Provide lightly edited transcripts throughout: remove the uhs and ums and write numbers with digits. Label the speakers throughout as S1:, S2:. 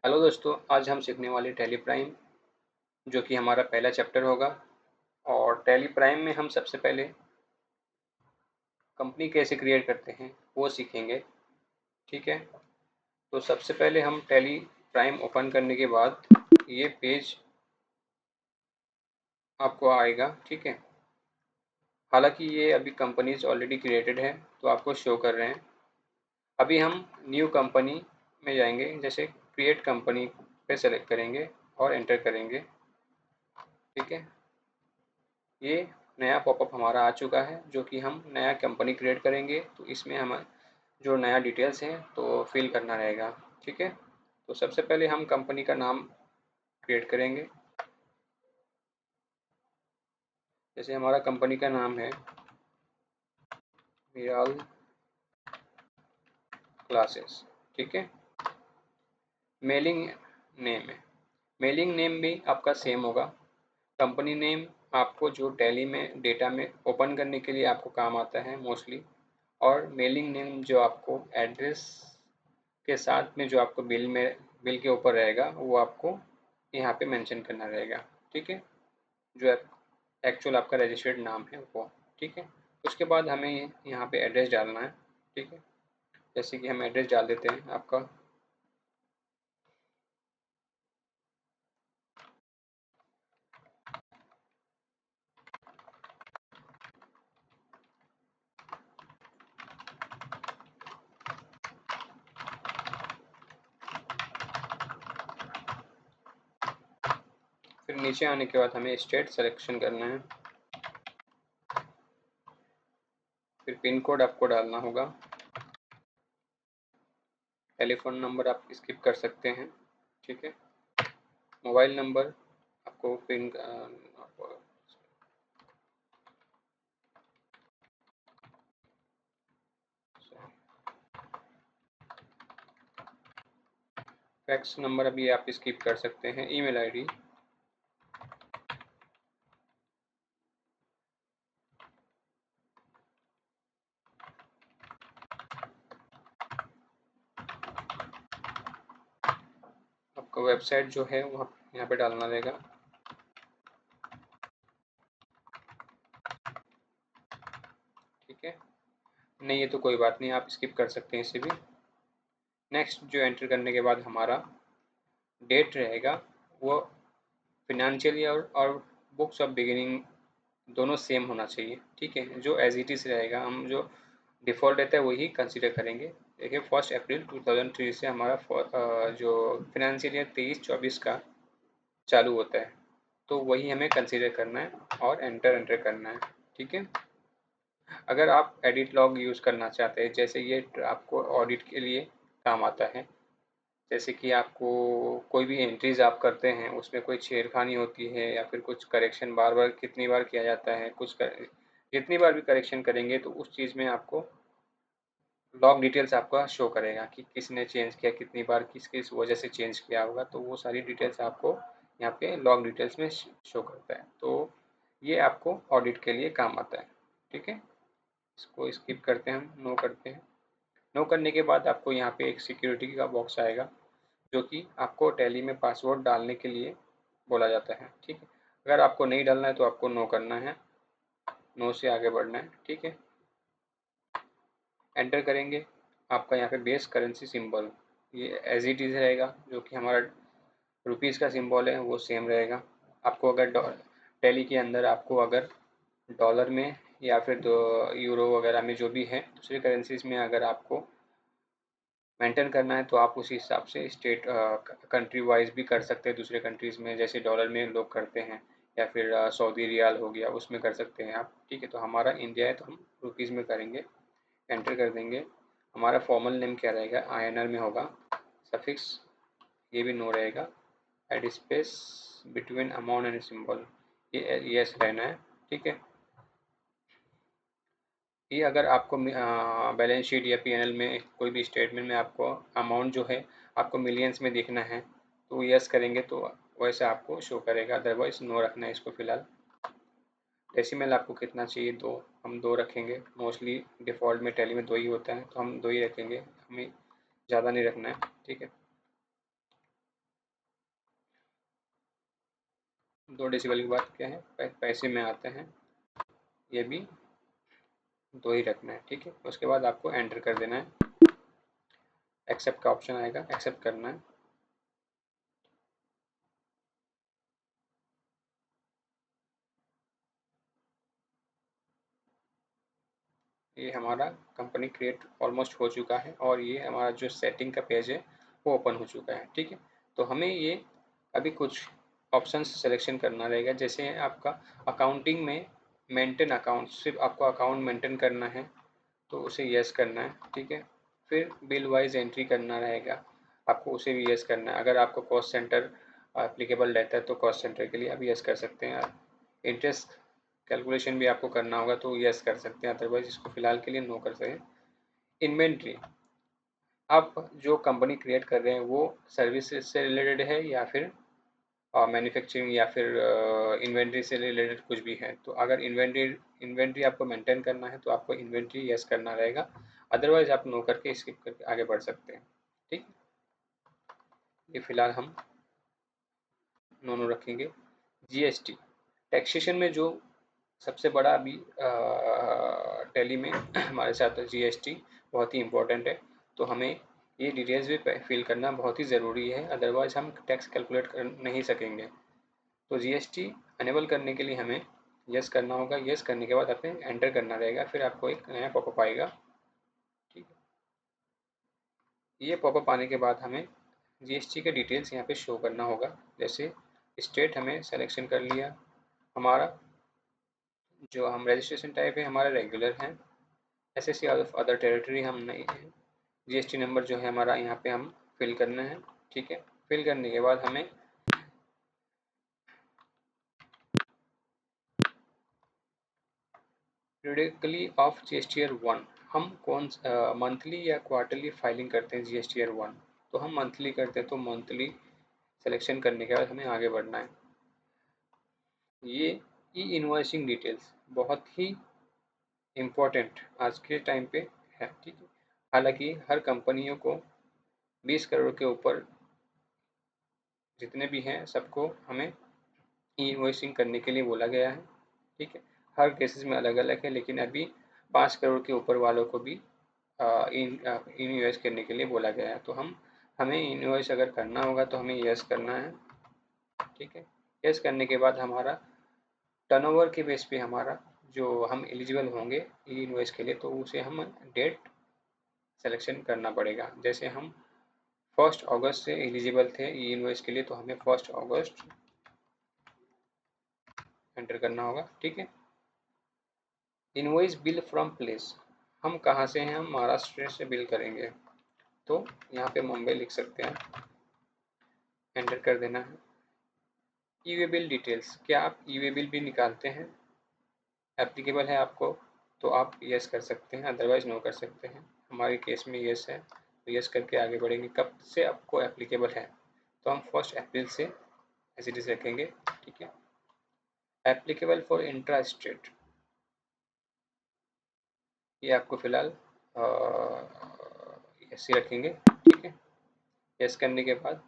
S1: Hello दोस्तों, आज हम सीखने वाले टैली प्राइम जो कि हमारा पहला चैप्टर होगा। और टैली प्राइम में हम सबसे पहले कंपनी कैसे क्रिएट करते हैं वो सीखेंगे। ठीक है, तो सबसे पहले हम टैली प्राइम ओपन करने के बाद ये पेज आपको आएगा। ठीक है, हालांकि ये अभी कंपनीज ऑलरेडी क्रिएटेड है तो आपको शो कर रहे हैं। अभी हम न्यू कंपनी में जाएंगे, जैसे क्रिएट कंपनी पे सेलेक्ट करेंगे और एंटर करेंगे। ठीक है, ये नया पॉपअप हमारा आ चुका है जो कि हम नया कंपनी क्रिएट करेंगे, तो इसमें हम जो नया डिटेल्स हैं तो फिल करना रहेगा। ठीक है, तो सबसे पहले हम कंपनी का नाम क्रिएट करेंगे। जैसे हमारा कंपनी का नाम है विराल क्लासेस। ठीक है, मेलिंग नेम है, मेलिंग नेम भी आपका सेम होगा। कंपनी नेम आपको जो टैली में डेटा में ओपन करने के लिए आपको काम आता है मोस्टली, और मेलिंग नेम जो आपको एड्रेस के साथ में जो आपको बिल के ऊपर रहेगा वो आपको यहाँ पे मेंशन करना रहेगा। ठीक है, जो एक्चुअल आपका रजिस्टर्ड नाम है वो। ठीक है, उसके बाद हमें यहाँ पे एड्रेस डालना है। ठीक है, जैसे कि हम एड्रेस डाल देते हैं आपका। फिर नीचे आने के बाद हमें स्टेट सिलेक्शन करना है। फिर पिन कोड आपको डालना होगा। टेलीफोन नंबर आप स्किप कर सकते हैं। ठीक है, मोबाइल नंबर आपको पिन फैक्स नंबर अभी आप स्किप कर सकते हैं। ईमेल आईडी, आपका वेबसाइट जो है वहाँ यहाँ पे डालना रहेगा। ठीक है, नहीं ये तो कोई बात नहीं, आप स्किप कर सकते हैं इसे भी। नेक्स्ट जो एंटर करने के बाद हमारा डेट रहेगा वो फिनेंशियल ईयर और बुक्स ऑफ बिगिनिंग दोनों सेम होना चाहिए। ठीक है, जो एज इट इज़ रहेगा, हम जो डिफ़ॉल्ट रहता है वही कंसिडर करेंगे। देखिए 1 अप्रैल 2003 से हमारा जो फिनेंशियल ईयर 23-24 का चालू होता है, तो वही हमें कंसिडर करना है और एंटर एंटर करना है। ठीक है, अगर आप एडिट लॉग यूज़ करना चाहते हैं, जैसे ये आपको ऑडिट के लिए काम आता है। जैसे कि आपको कोई भी एंट्रीज आप करते हैं उसमें कोई छेड़खानी होती है या फिर कुछ करेक्शन बार बार कितनी बार किया जाता है, जितनी बार भी करेक्शन करेंगे तो उस चीज़ में आपको लॉग डिटेल्स आपका शो करेगा कि किसने चेंज किया, कितनी बार, किस किस वजह से चेंज किया होगा, तो वो सारी डिटेल्स आपको यहाँ पे लॉग डिटेल्स में शो करता है। तो ये आपको ऑडिट के लिए काम आता है। ठीक है, इसको स्किप करते हैं, हम नो करते हैं। नो करने के बाद आपको यहाँ पे एक सिक्योरिटी का बॉक्स आएगा जो कि आपको टैली में पासवर्ड डालने के लिए बोला जाता है। ठीक है, अगर आपको नहीं डालना है तो आपको नो करना है, नो से आगे बढ़ना है। ठीक है, एंटर करेंगे। आपका यहाँ पे बेस करेंसी सिंबल ये एज इट इज़ रहेगा, जो कि हमारा रुपीज़ का सिंबल है वो सेम रहेगा। आपको अगर टैली के अंदर आपको अगर डॉलर में या फिर यूरो वगैरह में जो भी है दूसरी करेंसीज में अगर आपको मेंटेन करना है तो आप उसी हिसाब से स्टेट कंट्री वाइज भी कर सकते हैं। दूसरे कंट्रीज़ में जैसे डॉलर में लोग करते हैं या फिर सऊदी रियाल हो गया उसमें कर सकते हैं आप। ठीक है, तो हमारा इंडिया है तो हम रुपीज़ में करेंगे। एंटर कर देंगे। हमारा फॉर्मल नेम क्या रहेगा, आईएनआर में होगा। सफिक्स ये भी नो रहेगा। Add space between amount and symbol ये यस रहना है। ठीक है, ये अगर आपको बैलेंस शीट या पीएनएल में कोई भी स्टेटमेंट में आपको अमाउंट जो है आपको मिलियंस में देखना है तो यस करेंगे तो वैसे आपको शो करेगा, अदरवाइज नो रखना है इसको फिलहाल। डेसिमल आपको कितना चाहिए, 2, हम 2 रखेंगे। मोस्टली डिफ़ॉल्ट में टैली में 2 ही होता है तो हम 2 ही रखेंगे, हमें ज़्यादा नहीं रखना है। ठीक है, 2 डेसिबल की बात क्या है, पैसे में आते हैं, ये भी 2 ही रखना है। ठीक है, उसके बाद आपको एंटर कर देना है, एक्सेप्ट का ऑप्शन आएगा, एक्सेप्ट करना है। ये हमारा कंपनी क्रिएट ऑलमोस्ट हो चुका है और ये हमारा जो सेटिंग का पेज है वो ओपन हो चुका है। ठीक है, तो हमें ये अभी कुछ ऑप्शंस सिलेक्शन करना रहेगा। जैसे आपका अकाउंटिंग में मेंटेन अकाउंट, सिर्फ आपको अकाउंट मेंटेन करना है तो उसे यस करना है। ठीक है, फिर बिल वाइज एंट्री करना रहेगा, आपको उसे भी यस करना है। अगर आपको कॉस्ट सेंटर एप्लीकेबल रहता है तो कॉस्ट सेंटर के लिए आप यस कर सकते हैं। इंटरेस्ट कैलकुलेशन भी आपको करना होगा तो यस कर सकते हैं, अदरवाइज इसको फिलहाल के लिए नो कर सकते हैं। इन्वेंट्री, आप जो कंपनी क्रिएट कर रहे हैं वो सर्विसेज से रिलेटेड है या फिर मैन्युफैक्चरिंग या फिर इन्वेंट्री से रिलेटेड कुछ भी है। तो अगर इन्वेंट्री आपको मेंटेन करना है तो आपको इन्वेंट्री यस करना रहेगा, अदरवाइज आप नो करके स्किप करके आगे बढ़ सकते हैं। ठीक, ये फिलहाल हम नो रखेंगे। जीएसटी, टैक्सेशन में जो सबसे बड़ा अभी टैली में हमारे साथ जीएसटी बहुत ही इम्पोर्टेंट है, तो हमें ये डिटेल्स भी फिल करना बहुत ही ज़रूरी है, अदरवाइज हम टैक्स कैलकुलेट कर नहीं सकेंगे। तो जीएसटी अनेबल करने के लिए हमें यस करना होगा, यस करने के बाद हमें एंटर करना रहेगा, फिर आपको एक नया पॉपअप आएगा। ठीक है, ये पॉपअप आने के बाद हमें जीएसटी के डिटेल्स यहाँ पे शो करना होगा। जैसे स्टेट हमने सिलेक्शन कर लिया, हमारा जो हम रजिस्ट्रेशन टाइप है हमारा रेगुलर है, एसएससी ऑफ अदर टेरिटरी हम नहीं है। जीएसटी नंबर जो है हमारा यहाँ पे हम फिल करना है। ठीक है, फिल करने के बाद हमें पीरियडिकली ऑफ जीएसटीआर 1, हम कौन मंथली या क्वार्टरली फाइलिंग करते हैं जीएसटीआर 1, तो हम मंथली करते हैं, तो मंथली सिलेक्शन करने के बाद हमें आगे बढ़ना है। ये ई इनवॉइसिंग डिटेल्स बहुत ही इम्पोर्टेंट आज के टाइम पे है। ठीक है, हालांकि हर कंपनियों को 20 करोड़ के ऊपर जितने भी हैं सबको हमें ई इनवॉइसिंग करने के लिए बोला गया है। ठीक है, हर केसेस में अलग अलग है, लेकिन अभी 5 करोड़ के ऊपर वालों को भी इनवॉइस करने के लिए बोला गया है। तो हमें इनवॉइस अगर करना होगा तो हमें यस करना है। ठीक है, यस करने के बाद हमारा टर्नओवर के बेस पे हमारा जो हम एलिजिबल होंगे ई इनवॉइस के लिए, तो उसे हम डेट सिलेक्शन करना पड़ेगा। जैसे हम 1 अगस्त से एलिजिबल थे ई इनवॉइस के लिए, तो हमें 1 अगस्त एंटर करना होगा। ठीक है, इनवॉइस बिल फ्रॉम प्लेस, हम कहाँ से हैं, हम महाराष्ट्र से बिल करेंगे, तो यहाँ पे मुंबई लिख सकते हैं, एंटर कर देना है। ई वे बिल डिटेल्स, क्या आप ई वे बिल भी निकालते हैं, एप्लीकेबल है आपको तो आप यस कर सकते हैं, अदरवाइज नो कर सकते हैं। हमारे केस में यस है तो यस करके आगे बढ़ेंगे। कब से आपको एप्लीकेबल है, तो हम 1 अप्रैल से एज इट इज़ रखेंगे। ठीक है, एप्लीकेबल फॉर इंट्रा स्टेट, ये आपको फिलहाल यस ही रखेंगे। ठीक है, यस करने के बाद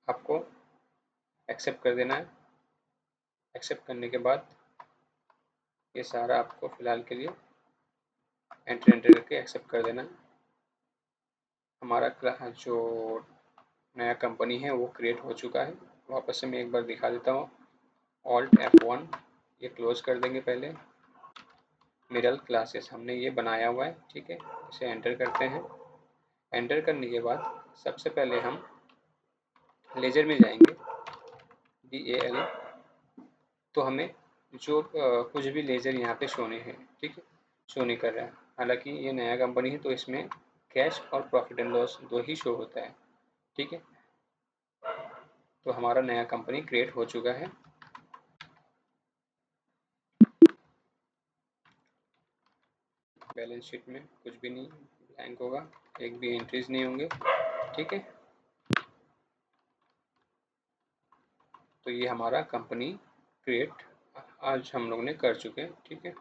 S1: आपको एक्सेप्ट कर देना है। एक्सेप्ट करने के बाद ये सारा आपको फ़िलहाल के लिए एंटर करके एक्सेप्ट कर देना है। हमारा जो नया कंपनी है वो क्रिएट हो चुका है। वापस से मैं एक बार दिखा देता हूँ, ऑल्ट F1, ये क्लोज कर देंगे पहले। मिरल क्लासेस हमने ये बनाया हुआ है। ठीक है, इसे एंटर करते हैं। एंटर करने के बाद सबसे पहले हम लेजर में जाएंगे, DAL, तो हमें जो कुछ भी लेजर यहाँ पे शो नहीं है। ठीक है, शो नहीं कर रहा है, हालांकि ये नया कंपनी है तो इसमें कैश और प्रॉफिट एंड लॉस दो ही शो होता है। ठीक है, तो हमारा नया कंपनी क्रिएट हो चुका है। बैलेंस शीट में कुछ भी नहीं, ब्लैंक होगा, एक भी एंट्रीज नहीं होंगे। ठीक है, तो ये हमारा कंपनी क्रिएट आज हम लोग ने कर चुके हैं। ठीक है,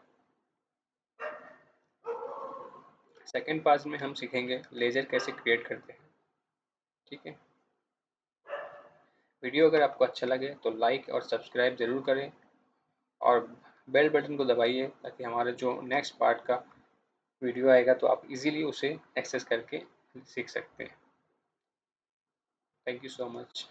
S1: सेकेंड पार्ट में हम सीखेंगे लेजर कैसे क्रिएट करते हैं। ठीक है, वीडियो अगर आपको अच्छा लगे तो लाइक और सब्सक्राइब ज़रूर करें और बेल बटन को दबाइए ताकि हमारे जो नेक्स्ट पार्ट का वीडियो आएगा तो आप इजीली उसे एक्सेस करके सीख सकते हैं। Thank you so much.